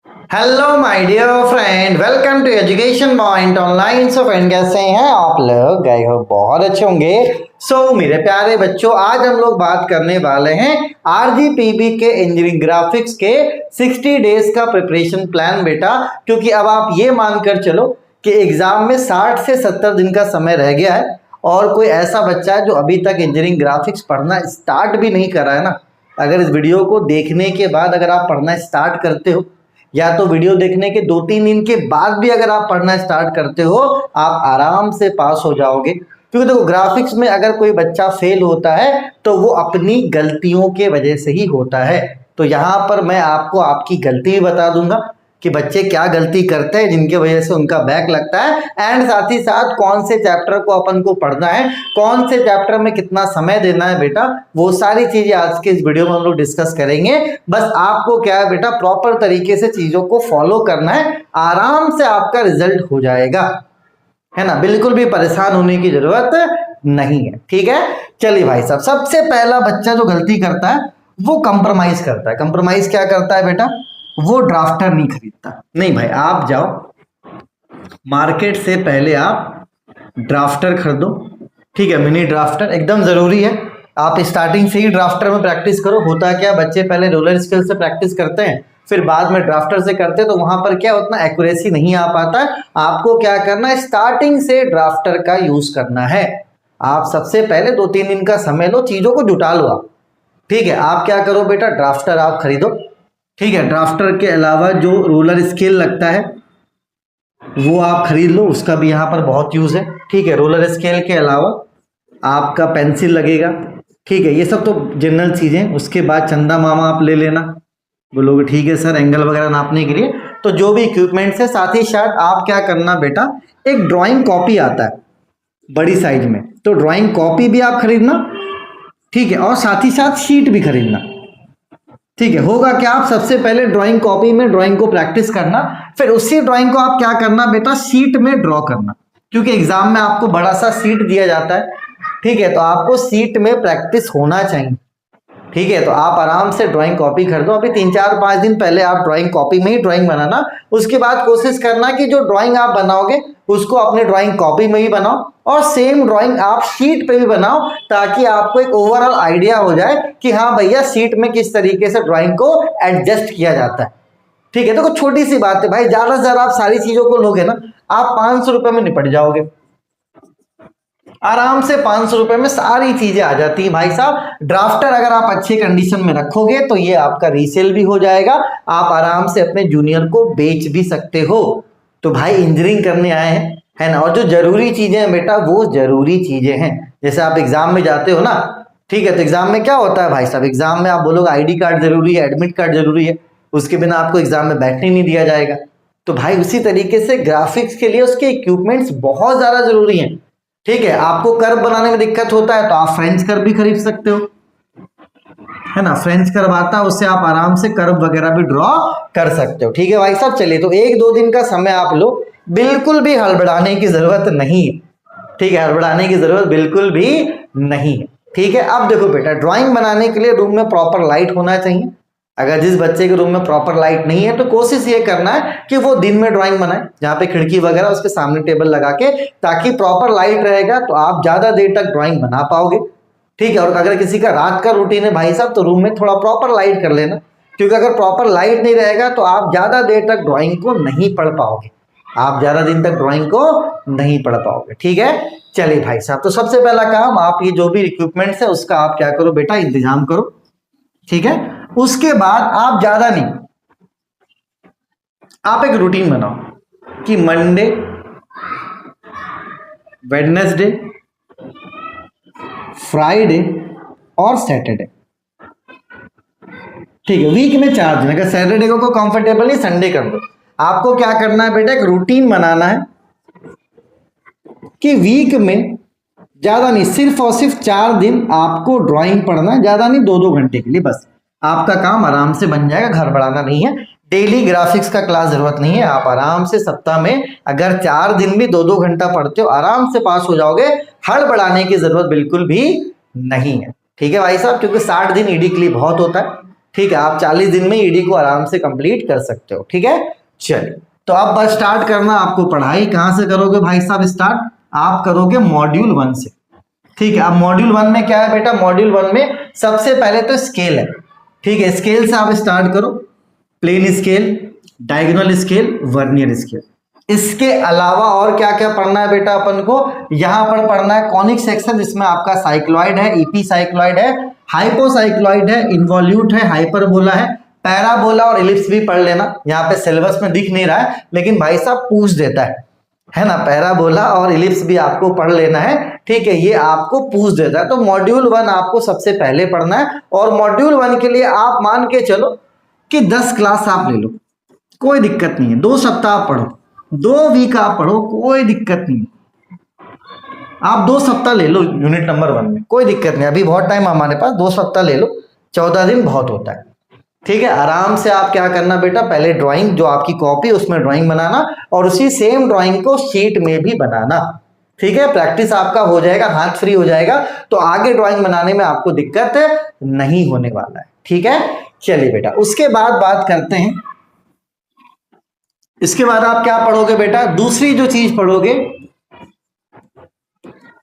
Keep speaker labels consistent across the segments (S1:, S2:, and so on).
S1: Hello my dear friend, welcome to education point online. So friend, कैसे हैं आप लोग? गए हो बहुत अच्छे होंगे। मेरे प्यारे बच्चों, आज हम लोग बात करने वाले हैं आरजीपीबी के इंजीनियरिंग ग्राफिक्स के 60 डेज का प्रिपरेशन प्लान बेटा। क्योंकि अब आप ये मानकर चलो कि एग्जाम में 60 से 70 दिन का समय रह गया है और कोई ऐसा बच्चा है जो अभी तक इंजीनियरिंग ग्राफिक्स पढ़ना स्टार्ट भी नहीं करा है ना। अगर इस वीडियो को देखने के बाद अगर आप पढ़ना स्टार्ट करते हो या तो वीडियो देखने के 2-3 दिन के बाद भी अगर आप पढ़ना स्टार्ट करते हो, आप आराम से पास हो जाओगे। क्योंकि देखो, ग्राफिक्स में अगर कोई बच्चा फेल होता है तो वो अपनी गलतियों के वजह से ही होता है। तो यहाँ पर मैं आपको आपकी गलती भी बता दूंगा कि बच्चे क्या गलती करते हैं जिनके वजह से उनका बैक लगता है, एंड साथ ही साथ कौन से चैप्टर को अपन को पढ़ना है, कौन से चैप्टर में कितना समय देना है बेटा, वो सारी चीजें आज के इस वीडियो में हम लोग डिस्कस करेंगे। बस आपको क्या है बेटा, प्रॉपर तरीके से चीजों को फॉलो करना है, आराम से आपका रिजल्ट हो जाएगा, है ना। बिल्कुल भी परेशान होने की जरूरत नहीं है, ठीक है। चलिए भाई साहब, सबसे पहला बच्चा जो गलती करता है वो कंप्रोमाइज करता है। कंप्रोमाइज क्या करता है बेटा? वो ड्राफ्टर नहीं खरीदता। नहीं भाई, आप जाओ मार्केट से, पहले आप ड्राफ्टर खरीदो, ठीक है। मिनी ड्राफ्टर एकदम जरूरी है। आप स्टार्टिंग से ही ड्राफ्टर में प्रैक्टिस करो। होता क्या, बच्चे पहले रोलर स्केल से प्रैक्टिस करते हैं, फिर बाद में ड्राफ्टर से करते हैं, तो वहां पर क्या उतना एक्यूरेसी नहीं आ पाता है। आपको क्या करना है, स्टार्टिंग से ड्राफ्टर का यूज करना है। आप सबसे पहले 2-3 दिन का समय लो, चीजों को जुटा लो आप, ठीक है। आप क्या करो बेटा, ड्राफ्टर आप खरीदो, ठीक है। ड्राफ्टर के अलावा जो रोलर स्केल लगता है वो आप खरीद लो, उसका भी यहाँ पर बहुत यूज है, ठीक है। रोलर स्केल के अलावा आपका पेंसिल लगेगा, ठीक है। ये सब तो जनरल चीजें। उसके बाद चंदा मामा आप ले लेना, बोलोगे ठीक है सर एंगल वगैरह नापने के लिए, तो जो भी इक्विपमेंट्स है। साथ ही साथ आप क्या करना बेटा, एक ड्राइंग कॉपी आता है बड़ी साइज में, तो ड्राइंग कॉपी भी आप खरीदना, ठीक है। और साथ ही साथ शीट भी खरीदना, ठीक है। होगा क्या, आप सबसे पहले ड्राइंग कॉपी में ड्राइंग को प्रैक्टिस करना, फिर उसी ड्राइंग को आप क्या करना बेटा, शीट में ड्रॉ करना। क्योंकि एग्जाम में आपको बड़ा सा शीट दिया जाता है, ठीक है, तो आपको शीट में प्रैक्टिस होना चाहिए, ठीक है। तो आप आराम से ड्राइंग कॉपी खरीदो। अभी 3-4-5 दिन पहले आप ड्राइंग कॉपी में ही ड्राइंग बनाना। उसके बाद कोशिश करना कि जो ड्राइंग आप बनाओगे उसको अपने ड्राइंग कॉपी में ही बनाओ और सेम ड्राइंग आप शीट पे भी बनाओ, ताकि आपको एक ओवरऑल आइडिया हो जाए कि हाँ भैया शीट में किस तरीके से ड्राइंग को एडजस्ट किया जाता है, ठीक है। तो कुछ छोटी सी बात है भाई, ज्यादा से ज्यादा आप सारी चीजों को लोगे ना, आप 500 रुपए में निपट जाओगे आराम से। 500 रुपए में सारी चीजें आ जाती है भाई साहब। ड्राफ्टर अगर आप अच्छे कंडीशन में रखोगे तो ये आपका रीसेल भी हो जाएगा, आप आराम से अपने जूनियर को बेच भी सकते हो। तो भाई इंजीनियरिंग करने आए हैं, है ना। और जो जरूरी चीजें हैं बेटा, वो जरूरी चीजें हैं। जैसे आप एग्जाम में जाते हो ना, ठीक है, तो एग्जाम में क्या होता है भाई साहब, एग्जाम में आप बोलोगे आईडी कार्ड जरूरी है, एडमिट कार्ड जरूरी है, उसके बिना आपको एग्जाम में बैठने नहीं दिया जाएगा। तो भाई उसी तरीके से ग्राफिक्स के लिए उसके इक्विपमेंट्स बहुत ज्यादा जरूरी हैं, ठीक है। आपको कर्व बनाने में दिक्कत होता है तो आप फ्रेंच कर्व भी खरीद सकते हो, है ना। फ्रेंच कर्व आता है, उससे आप आराम से कर्व वगैरह भी ड्रॉ कर सकते हो, ठीक है भाई साहब। चलिए, तो 1-2 दिन का समय आप लो, बिल्कुल भी हड़बड़ाने की जरूरत नहीं है, ठीक है। हड़बड़ाने की जरूरत बिल्कुल भी नहीं है, ठीक है। अब देखो बेटा, ड्राइंग बनाने के लिए रूम में प्रॉपर लाइट होना चाहिए। अगर जिस बच्चे के रूम में प्रॉपर लाइट नहीं है तो कोशिश ये करना है कि वो दिन में ड्राइंग बनाए, जहाँ पे खिड़की वगैरह उसके सामने टेबल लगा के, ताकि प्रॉपर लाइट रहेगा तो आप ज्यादा देर तक ड्राइंग बना पाओगे, ठीक है। और अगर किसी का रात का रूटीन है भाई साहब, तो रूम में थोड़ा प्रॉपर लाइट कर लेना, क्योंकि अगर प्रॉपर लाइट नहीं रहेगा तो आप ज्यादा देर तक ड्राइंग को नहीं पढ़ पाओगे, आप ज्यादा दिन तक ड्राइंग को नहीं पढ़ पाओगे, ठीक है। चलिए भाई साहब, तो सबसे पहला काम, आप ये जो भी इक्विपमेंट्स है उसका आप क्या करो बेटा, इंतजाम करो, ठीक है। उसके बाद आप ज्यादा नहीं, आप एक रूटीन बनाओ कि मंडे, वेडनेसडे, फ्राइडे और सैटरडे, ठीक है। वीक में 4 दिन, अगर सैटरडे को कंफर्टेबल नहीं, संडे कर दो। आपको क्या करना है बेटा, एक रूटीन बनाना है कि वीक में ज्यादा नहीं, सिर्फ और सिर्फ 4 दिन आपको ड्राइंग पढ़ना है, ज्यादा नहीं, 2-2 घंटे के लिए बस। आपका काम आराम से बन जाएगा, घर बढ़ाना नहीं है। डेली ग्राफिक्स का क्लास जरूरत नहीं है, आप आराम से सप्ताह में अगर 4 दिन भी 2-2 घंटा पढ़ते हो, आराम से पास हो जाओगे। हड़बड़ाने की जरूरत बिल्कुल भी नहीं है, ठीक है भाई साहब। क्योंकि 60 दिन ईडी के लिए बहुत होता है, ठीक है, आप 40 दिन में ईडी को आराम से कंप्लीट कर सकते हो। ठीक है, चलिए तो अब बस स्टार्ट करना आपको पढ़ाई। कहां से करोगे भाई साहब स्टार्ट? आप करोगे मॉड्यूल 1 से। ठीक है, अब मॉड्यूल 1 में क्या है बेटा? मॉड्यूल 1 में सबसे पहले तो स्केल है। ठीक है, स्केल से आप स्टार्ट करो। Plain scale, diagonal scale, vernier scale. इसके अलावा और क्या क्या पढ़ना है बेटा अपन को? यहां पर पढ़ना है कॉनिक सेक्शन, जिसमें आपका साइक्लॉइड है, ईपी साइक्लॉइड है, हाइपोसाइक्लॉइड है, इन्वॉल्यूट है, हाइपरबोला है, पैराबोला और इलिप्स भी पढ़ लेना। यहाँ पे सिलेबस में दिख नहीं रहा है लेकिन भाई साहब पूछ देता है ना। पैराबोला और इलिप्स भी आपको पढ़ लेना है। ठीक है, ये आपको पूछ देता है। तो मॉड्यूल 1 आपको सबसे पहले पढ़ना है और मॉड्यूल 1 के लिए आप मान के चलो कि 10 क्लास आप ले लो, कोई दिक्कत नहीं है। 2 सप्ताह पढ़ो, 2 वीक आप पढ़ो, कोई दिक्कत नहीं। आप 2 सप्ताह ले लो यूनिट नंबर 1 में, कोई दिक्कत नहीं। अभी बहुत टाइम हमारे पास, 2 सप्ताह ले लो, 14 दिन बहुत होता है। ठीक है, आराम से आप क्या करना बेटा, पहले ड्राइंग जो आपकी कॉपी उसमें ड्राइंग बनाना और उसी सेम ड्राइंग को शीट में भी बनाना। ठीक है, प्रैक्टिस आपका हो जाएगा, हाथ फ्री हो जाएगा, तो आगे ड्राइंग बनाने में आपको दिक्कत नहीं होने वाला है। ठीक है, चलिए बेटा उसके बाद बात करते हैं। इसके बाद आप क्या पढ़ोगे बेटा? दूसरी जो चीज पढ़ोगे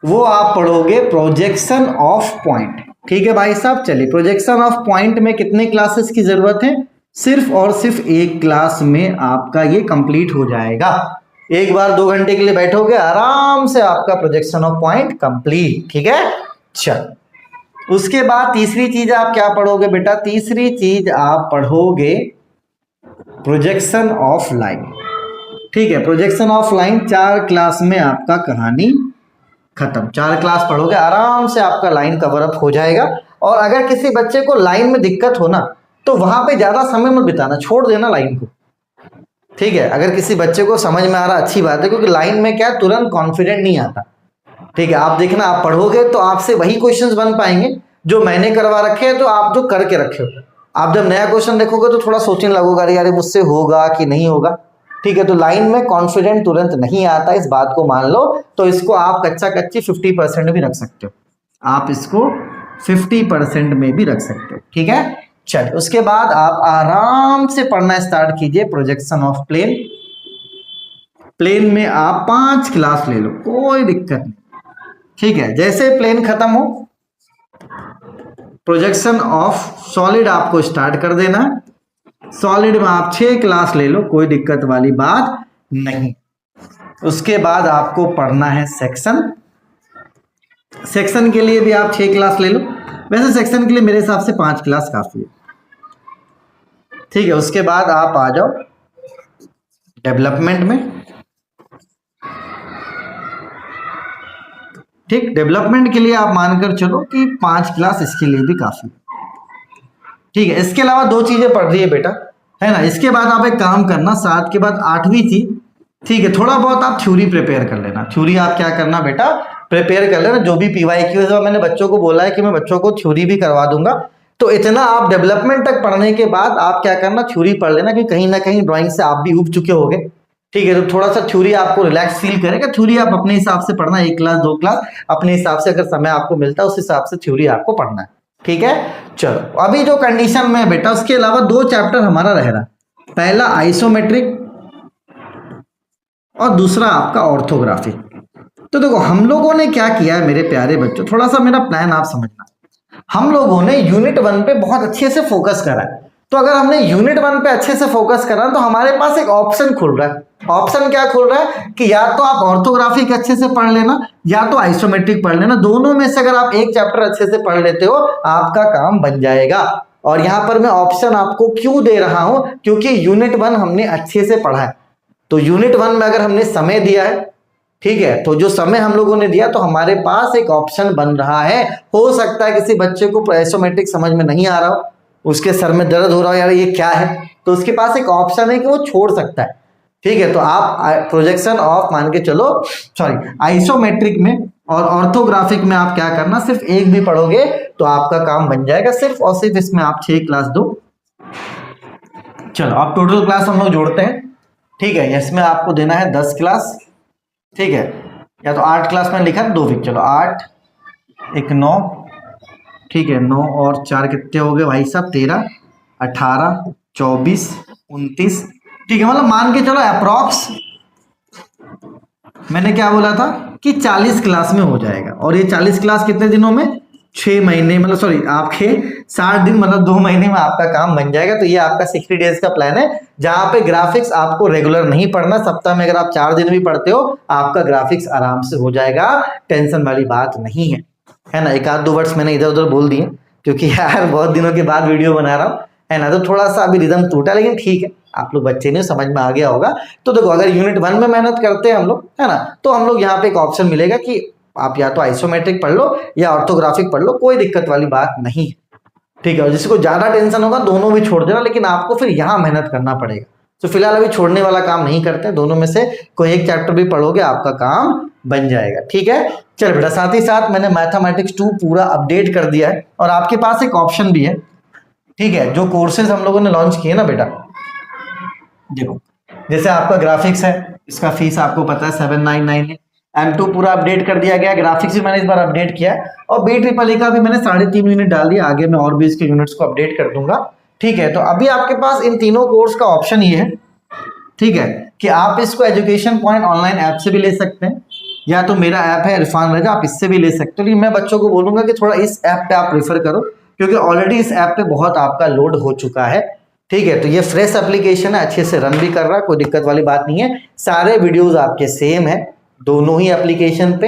S1: वो आप पढ़ोगे प्रोजेक्शन ऑफ पॉइंट। ठीक है भाई साहब, चलिए प्रोजेक्शन ऑफ पॉइंट में कितने क्लासेस की जरूरत है? सिर्फ और सिर्फ 1 क्लास में आपका ये कंप्लीट हो जाएगा। एक बार 2 घंटे के लिए बैठोगे, आराम से आपका प्रोजेक्शन ऑफ पॉइंट कंप्लीट। ठीक है, चल उसके बाद तीसरी चीज आप क्या पढ़ोगे बेटा? तीसरी चीज आप पढ़ोगे प्रोजेक्शन ऑफ लाइन। ठीक है, प्रोजेक्शन ऑफ लाइन 4 क्लास में आपका कहानी खत्म। 4 क्लास पढ़ोगे, आराम से आपका लाइन कवर अप हो जाएगा। और अगर किसी बच्चे को लाइन में दिक्कत हो ना, तो वहां पे ज्यादा समय मत बिताना, छोड़ देना लाइन को। ठीक है, अगर किसी बच्चे को समझ में आ रहा, अच्छी बात है, क्योंकि लाइन में क्या तुरंत कॉन्फिडेंट नहीं आता। ठीक है, आप देखना, आप पढ़ोगे तो आपसे वही क्वेश्चंस बन पाएंगे जो मैंने करवा रखे हैं, तो आप जो करके रखे हो। आप जब नया क्वेश्चन देखोगे तो थोड़ा सोचने लगोगा, अरे यार मुझसे होगा कि नहीं होगा। ठीक है, तो लाइन में कॉन्फिडेंट तुरंत नहीं आता, इस बात को मान लो। तो इसको आप कच्चा कच्ची 50% भी रख सकते हो, आप इसको 50% में भी रख सकते हो। ठीक है, चलिए उसके बाद आप आराम से पढ़ना स्टार्ट कीजिए प्रोजेक्शन ऑफ प्लेन। प्लेन में आप 5 क्लास ले लो, कोई दिक्कत नहीं। ठीक है, जैसे प्लेन खत्म हो, प्रोजेक्शन ऑफ सॉलिड आपको स्टार्ट कर देना। सॉलिड में आप 6 क्लास ले लो, कोई दिक्कत वाली बात नहीं। उसके बाद आपको पढ़ना है सेक्शन। सेक्शन के लिए भी आप 6 क्लास ले लो। वैसे सेक्शन के लिए मेरे हिसाब से 5 क्लास काफी है। ठीक है, उसके बाद आप आ जाओ डेवलपमेंट में। ठीक, डेवलपमेंट के लिए आप मानकर चलो कि 5 क्लास इसके लिए भी काफी है। ठीक है, इसके अलावा 2 चीजें पढ़ रही है बेटा, है ना। इसके बाद आप एक काम करना, 7 के बाद 8वीं चीज। ठीक है, थोड़ा बहुत आप थ्योरी प्रिपेयर कर लेना। थ्योरी आप क्या करना बेटा, प्रिपेयर कर लेना। जो भी पीवाईक्यू है, मैंने बच्चों को बोला है कि मैं बच्चों को थ्योरी भी करवा दूंगा। तो इतना आप डेवलपमेंट तक पढ़ने के बाद आप क्या करना, थ्योरी पढ़ लेना, कि कहीं ना कहीं ड्राइंग से आप भी उब चुके होगे। ठीक है, तो थोड़ा सा थ्योरी आपको रिलैक्स फील करेगा। थ्योरी आप अपने हिसाब से पढ़ना, 1 क्लास 2 क्लास अपने हिसाब से, अगर समय आपको मिलता है उस हिसाब से थ्योरी आपको पढ़ना है। ठीक है, चलो अभी जो कंडीशन में बेटा, उसके अलावा 2 चैप्टर हमारा रह रहा। पहला आइसोमेट्रिक और दूसरा आपका ऑर्थोग्राफी। तो देखो हम लोगों ने क्या किया है मेरे प्यारे बच्चों, थोड़ा सा मेरा प्लान आप समझना। हम लोगों ने यूनिट 1 पे बहुत अच्छे से फोकस करा है। तो अगर हमने यूनिट 1 पे अच्छे से फोकस करा तो हमारे पास एक ऑप्शन खुल रहा है। ऑप्शन क्या खुल रहा है कि या तो आप ऑर्थोग्राफी के अच्छे से पढ़ लेना या तो आइसोमेट्रिक पढ़ लेना। दोनों में से अगर आप एक चैप्टर अच्छे से पढ़ लेते हो, आपका काम बन जाएगा। और यहां पर मैं ऑप्शन आपको क्यों दे रहा हूं, क्योंकि यूनिट 1 हमने अच्छे से पढ़ा है। तो यूनिट 1 में अगर हमने समय दिया है, ठीक है, तो जो समय हम लोगों ने दिया, तो हमारे पास एक ऑप्शन बन रहा है। हो सकता है किसी बच्चे को आइसोमेट्रिक समझ में नहीं आ रहा हो, उसके सर में दर्द हो रहा हो, यार ये क्या है, तो उसके पास एक ऑप्शन है कि वो छोड़ सकता है। ठीक है, तो आप प्रोजेक्शन ऑफ मान के चलो, सॉरी आइसोमेट्रिक में और ऑर्थोग्राफिक में आप क्या करना, सिर्फ एक भी पढ़ोगे तो आपका काम बन जाएगा। सिर्फ और सिर्फ इसमें आप 6 क्लास दो। चलो आप टोटल क्लास हम लोग जोड़ते हैं। ठीक है, इसमें आपको देना है 10 क्लास। ठीक है, या तो 8 क्लास में लिखा 2 वीक, चलो 8 1 9, ठीक है, 9 और 4 कितने हो गए भाई साहब, 13। 18, 24, 29, ठीक है, मतलब मान के चलो अप्रॉक्स मैंने क्या बोला था कि 40 क्लास में हो जाएगा। और ये 40 क्लास कितने दिनों में? 6 महीने, मतलब सॉरी आपके 60 दिन, मतलब 2 महीने में आपका काम बन जाएगा। तो ये आपका 60 डेज का प्लान है, जहां पे ग्राफिक्स आपको रेगुलर नहीं पढ़ना। सप्ताह में अगर आप 4 दिन भी पढ़ते हो, आपका ग्राफिक्स आराम से हो जाएगा, टेंशन वाली बात नहीं है ना। एक आध दो वर्ड्स मैंने इधर उधर बोल दिए, क्योंकि यार बहुत दिनों के बाद वीडियो बना रहा हूँ, है ना, तो थोड़ा सा अभी रिदम टूटा, लेकिन ठीक है, आप लोग बच्चे नहीं, समझ में आ गया होगा। तो देखो, अगर यूनिट 1 में मेहनत करते हैं हम लोग, है ना, तो हम लोग यहाँ पे एक ऑप्शन मिलेगा कि आप या तो आइसोमेट्रिक पढ़ लो या ऑर्थोग्राफिक पढ़ लो, कोई दिक्कत वाली बात नहीं है, ठीक है। और जिसको ज्यादा टेंशन होगा दोनों भी छोड़ देना, लेकिन आपको फिर यहाँ मेहनत करना पड़ेगा। तो फिलहाल अभी छोड़ने वाला काम नहीं करते, दोनों में से कोई एक चैप्टर भी पढ़ोगे, आपका काम बन जाएगा, ठीक है। चल बेटा, साथ ही साथ मैंने मैथमेटिक्स 2 पूरा अपडेट कर दिया है, और आपके पास एक ऑप्शन भी है, ठीक है। जो कोर्सेज हम लोगों ने लॉन्च किए ना बेटा, देखो, जैसे आपका ग्राफिक्स है, इसका फीस आपको पता है 799 है। M2 पूरा अपडेट कर दिया गया, ग्राफिक्स भी मैंने इस बार अपडेट किया है, और BEEE का भी मैंने 3.5 यूनिट डाल दिया, आगे मैं और भी इसके यूनिट्स को अपडेट कर दूंगा, ठीक है। तो अभी आपके पास इन तीनों कोर्स का ऑप्शन ये है, ठीक है, कि आप इसको एजुकेशन पॉइंट ऑनलाइन ऐप से भी ले सकते हैं, या तो मेरा ऐप है इरफान रजा, आप इससे भी ले सकते हो। लेकिन मैं बच्चों को बोलूंगा कि थोड़ा इस ऐप पे आप प्रेफर करो, क्योंकि ऑलरेडी इस ऐप पे बहुत आपका लोड हो चुका है, ठीक है। तो ये फ्रेश एप्लीकेशन है, अच्छे से रन भी कर रहा है, कोई दिक्कत वाली बात नहीं है। सारे वीडियोस आपके सेम है दोनों ही एप्लीकेशन पे,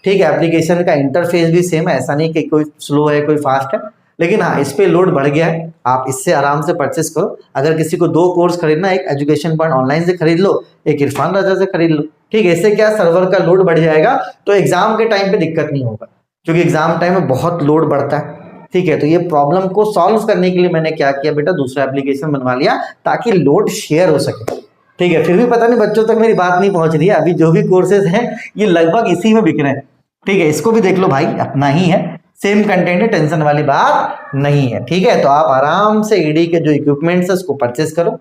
S1: ठीक है। एप्लीकेशन का इंटरफेस भी सेम है, ऐसा नहीं कि कोई स्लो है कोई फास्ट है, लेकिन हाँ, इस पे लोड बढ़ गया है, आप इससे आराम से परचेस करो। अगर किसी को 2 कोर्स खरीदना, एक एजुकेशन पॉइंट ऑनलाइन से खरीद लो, एक इरफान राजा से खरीद लो, ठीक है। इससे क्या, सर्वर का लोड बढ़ जाएगा, तो एग्जाम के टाइम पे दिक्कत नहीं होगा, क्योंकि एग्जाम टाइम में बहुत लोड बढ़ता है, ठीक है। तो ये प्रॉब्लम को सॉल्व करने के लिए मैंने क्या किया बेटा, दूसरा एप्लीकेशन बनवा लिया, ताकि लोड शेयर हो सके, ठीक है। फिर भी पता नहीं बच्चों तक मेरी बात नहीं पहुंच रही है, अभी जो भी कोर्सेज हैं ये लगभग इसी में बिक रहे हैं, ठीक है। इसको भी देख लो भाई, अपना ही है, सेम कंटेंट है, टेंशन वाली बात नहीं है, ठीक है। तो आप आराम से ईडी के जो इक्विपमेंट्स है उसको परचेस करो,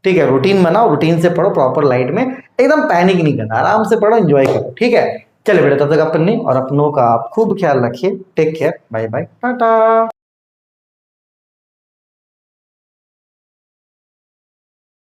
S1: ठीक है। रूटीन बनाओ, रूटीन से पढ़ो, प्रॉपर लाइट में, एकदम पैनिक नहीं करना, आराम से पढ़ो, एंजॉय करो, ठीक है। चले बेटा, तब तक अपनी और अपनों का आप खूब ख्याल रखिए, take care, bye bye, Tata.